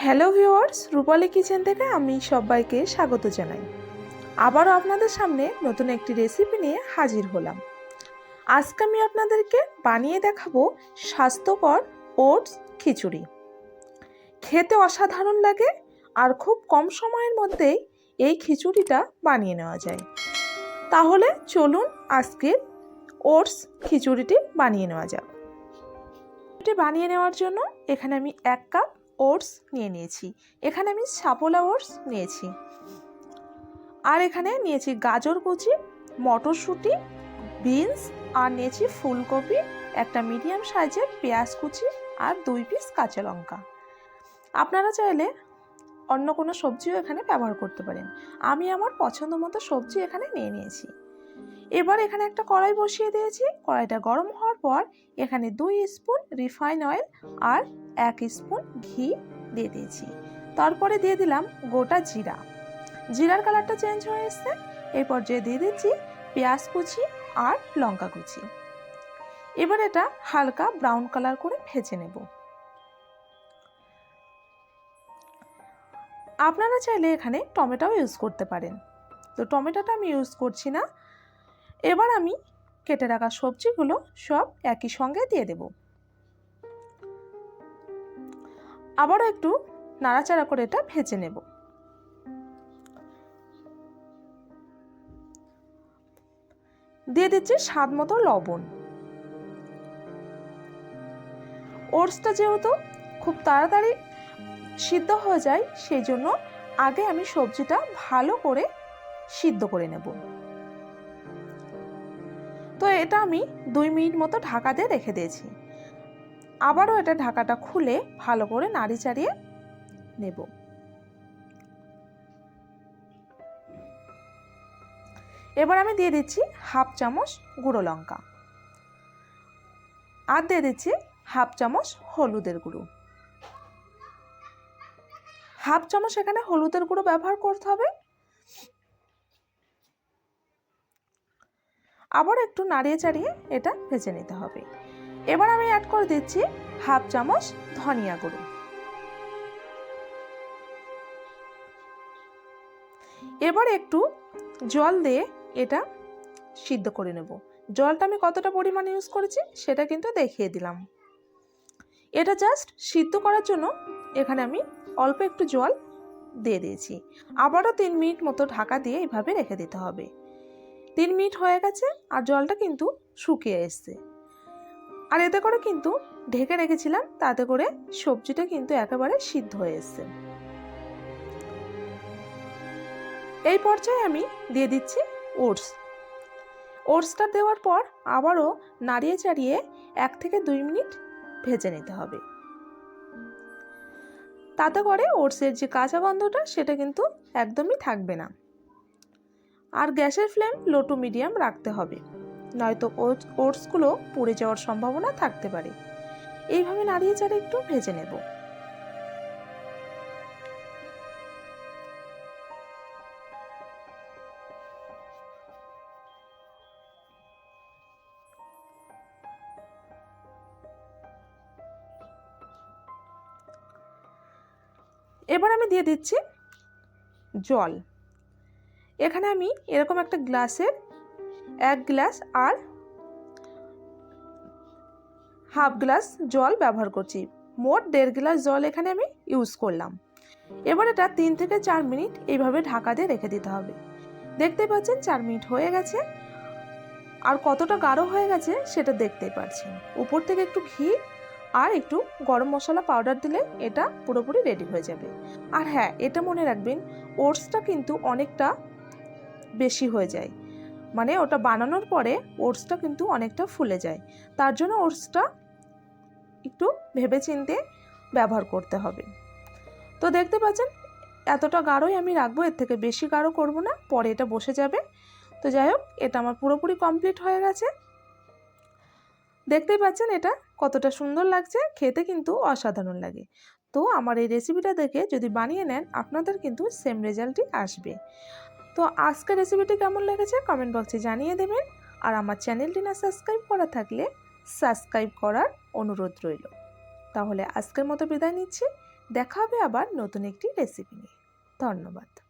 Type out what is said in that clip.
Hello viewers, রূপালী kitchen থেকে আমি সবাইকে স্বাগত জানাই। আবারও আপনাদের সামনে নতুন একটি রেসিপি নিয়ে হাজির হলাম। আজকে আমি আপনাদেরকে বানিয়ে দেখাবো স্বাস্থ্যকর ওটস খিচুড়ি। খেতে অসাধারণ লাগে আর খুব কম সময়ের মধ্যেই এই খিচুড়িটা বানিয়ে নেওয়া যায়। তাহলে চলুন আজকের ওটস খিচুড়িটি বানিয়ে নেওয়া যাক। এটি বানিয়ে নেওয়ার জন্য এখানে আমি 1 কাপ ওটস নিয়েছি। এখানে আমি সাপোলা ওটস নিয়েছি, আর এখানে নিয়েছি গাজর কুচি, মটরশুঁটি, বিনস, আর নিয়েছি ফুলকপি, একটা মিডিয়াম সাইজের পেঁয়াজ কুচি আর 2 পিস কাঁচা লঙ্কা। আপনারা চাইলে অন্য কোনো সবজিও এখানে ব্যবহার করতে পারেন। আমি আমার পছন্দ মতো সবজি এখানে নিয়েছি। এবার এখানে একটা কড়াই বসিয়ে দিয়েছি। কড়াইটা গরম হওয়ার পর এখানে 2 স্পুন রিফাইন অয়েল আর 1 স্পুন ঘি দিয়ে দিয়েছি। তারপরে দিয়ে দিলাম গোটা জিরা। জিরার কালারটা চেঞ্জ হয়ে এসছে। এই পর্যায়ে দিয়ে দিচ্ছি পেঁয়াজ কুচি আর লঙ্কা কুচি। এবার এটা হালকা ব্রাউন কালার করে ভেজে নেব। আপনারা চাইলে এখানে টমেটোও ইউজ করতে পারেন, তো টমেটোটা আমি ইউজ করছি না। এবার আমি কেটে রাখা সবজিগুলো সব একই সঙ্গে দিয়ে দেব। আবারও একটু নাড়াচাড়া করে এটা ভেজে নেব। দিয়ে দিচ্ছি স্বাদ মতো লবণ। ওটসটা যেহেতু খুব তাড়াতাড়ি সিদ্ধ হয়ে যায়, সেই জন্য আগে আমি সবজিটা ভালো করে সিদ্ধ করে নেব। তো এটা আমি 2 মিনিট মতো ঢাকা দিয়ে রেখে দিয়েছি। আবারও এটা ঢাকাটা খুলে ভালো করে নাড়ি চাড়িয়ে নেব। এবার আমি দিয়ে দিচ্ছি 1/2 চামচ গুঁড়ো লঙ্কা, আর দিয়ে দিচ্ছি 1/2 চামচ হলুদের গুঁড়ো। 1/2 চামচ এখানে হলুদের গুঁড়ো ব্যবহার করতে হবে। আবার একটু নাড়িয়ে চাড়িয়ে এটা ভেজে নিতে হবে। এবার আমি অ্যাড করে দিচ্ছি 1/2 চামচ ধনিয়া গুঁড়ো। এবার একটু জল দিয়ে এটা সিদ্ধ করে নেব। জলটা আমি কতটা পরিমাণে ইউজ করেছি সেটা কিন্তু দেখিয়ে দিলাম। এটা জাস্ট সিদ্ধ করার জন্য এখানে আমি অল্প একটু জল দিয়ে দিয়েছি। আবারও 3 মিনিট মতো ঢাকা দিয়ে এইভাবে রেখে দিতে হবে। 3 মিনিট হয়ে গেছে আর জলটা কিন্তু শুকিয়ে এসছে। আর এতে করে কিন্তু ঢেকে রেখেছিলাম, তাতে করে সবজিটা কিন্তু একেবারে সিদ্ধ হয়ে এসছে। এই পর্যায়ে আমি দিয়ে দিচ্ছি ওটস। ওটসটা দেওয়ার পর আবারও নাড়িয়ে চাড়িয়ে 1 থেকে 2 মিনিট ভেজে নিতে হবে। তাতে করে ওটসের যে কাঁচা গন্ধটা সেটা কিন্তু একদমই থাকবে না। আর গ্যাসের ফ্লেম লো টু মিডিয়াম রাখতে হবে, নয়তো ওটসগুলো পুড়ে যাওয়ার সম্ভাবনা থাকতে পারে। এইভাবে নাড়িয়ে চাড়িয়ে একটু ভেজে নেব। এবার আমি দিয়ে দিচ্ছি জল। এখানে আমি এরকম একটা গ্লাসের 1 গ্লাস আর 1/2 গ্লাস জল ব্যবহার করছি। মোট 1.5 গ্লাস জল এখানে আমি ইউজ করলাম। এবার এটা 3 থেকে 4 মিনিট এইভাবে ঢাকা দিয়ে রেখে দিতে হবে। দেখতে পাচ্ছেন 4 মিনিট হয়ে গেছে, আর কতটা গাঢ় হয়ে গেছে সেটা দেখতেই পাচ্ছেন। উপর থেকে একটু ঘি আর একটু গরম মশলা পাউডার দিলে এটা পুরোপুরি রেডি হয়ে যাবে। আর হ্যাঁ, এটা মনে রাখবেন, ওটসটা কিন্তু অনেকটা বেশি হয়ে যায়, মানে ওটা বানানোর পরে ওটসটা কিন্তু অনেকটা ফুলে যায়। তার জন্য ওটসটা একটু ভেবেচিন্তে ব্যবহার করতে হবে। তো দেখতে পাচ্ছেন এতটা গাঢ়ই আমি রাখবো, এর থেকে বেশি গাঢ় করব না, পরে এটা বসে যাবে। তো যাই হোক, এটা আমার পুরোপুরি কমপ্লিট হয়ে গেছে। দেখতেই পাচ্ছেন এটা কতটা সুন্দর লাগছে, খেতে কিন্তু অসাধারণ লাগে। তো আমার এই রেসিপিটা দেখে যদি বানিয়ে নেন, আপনাদের কিন্তু সেম রেজাল্টই আসবে। তো আজকের রেসিপিটি কেমন লেগেছে কমেন্ট বক্সে জানিয়ে দেবেন। আর আমার চ্যানেলটি না সাবস্ক্রাইব করা থাকলে সাবস্ক্রাইব করার অনুরোধ রইল। তাহলে আজকের মতো বিদায় নিচ্ছি। দেখা হবে আবার নতুন একটি রেসিপি নিয়ে। ধন্যবাদ।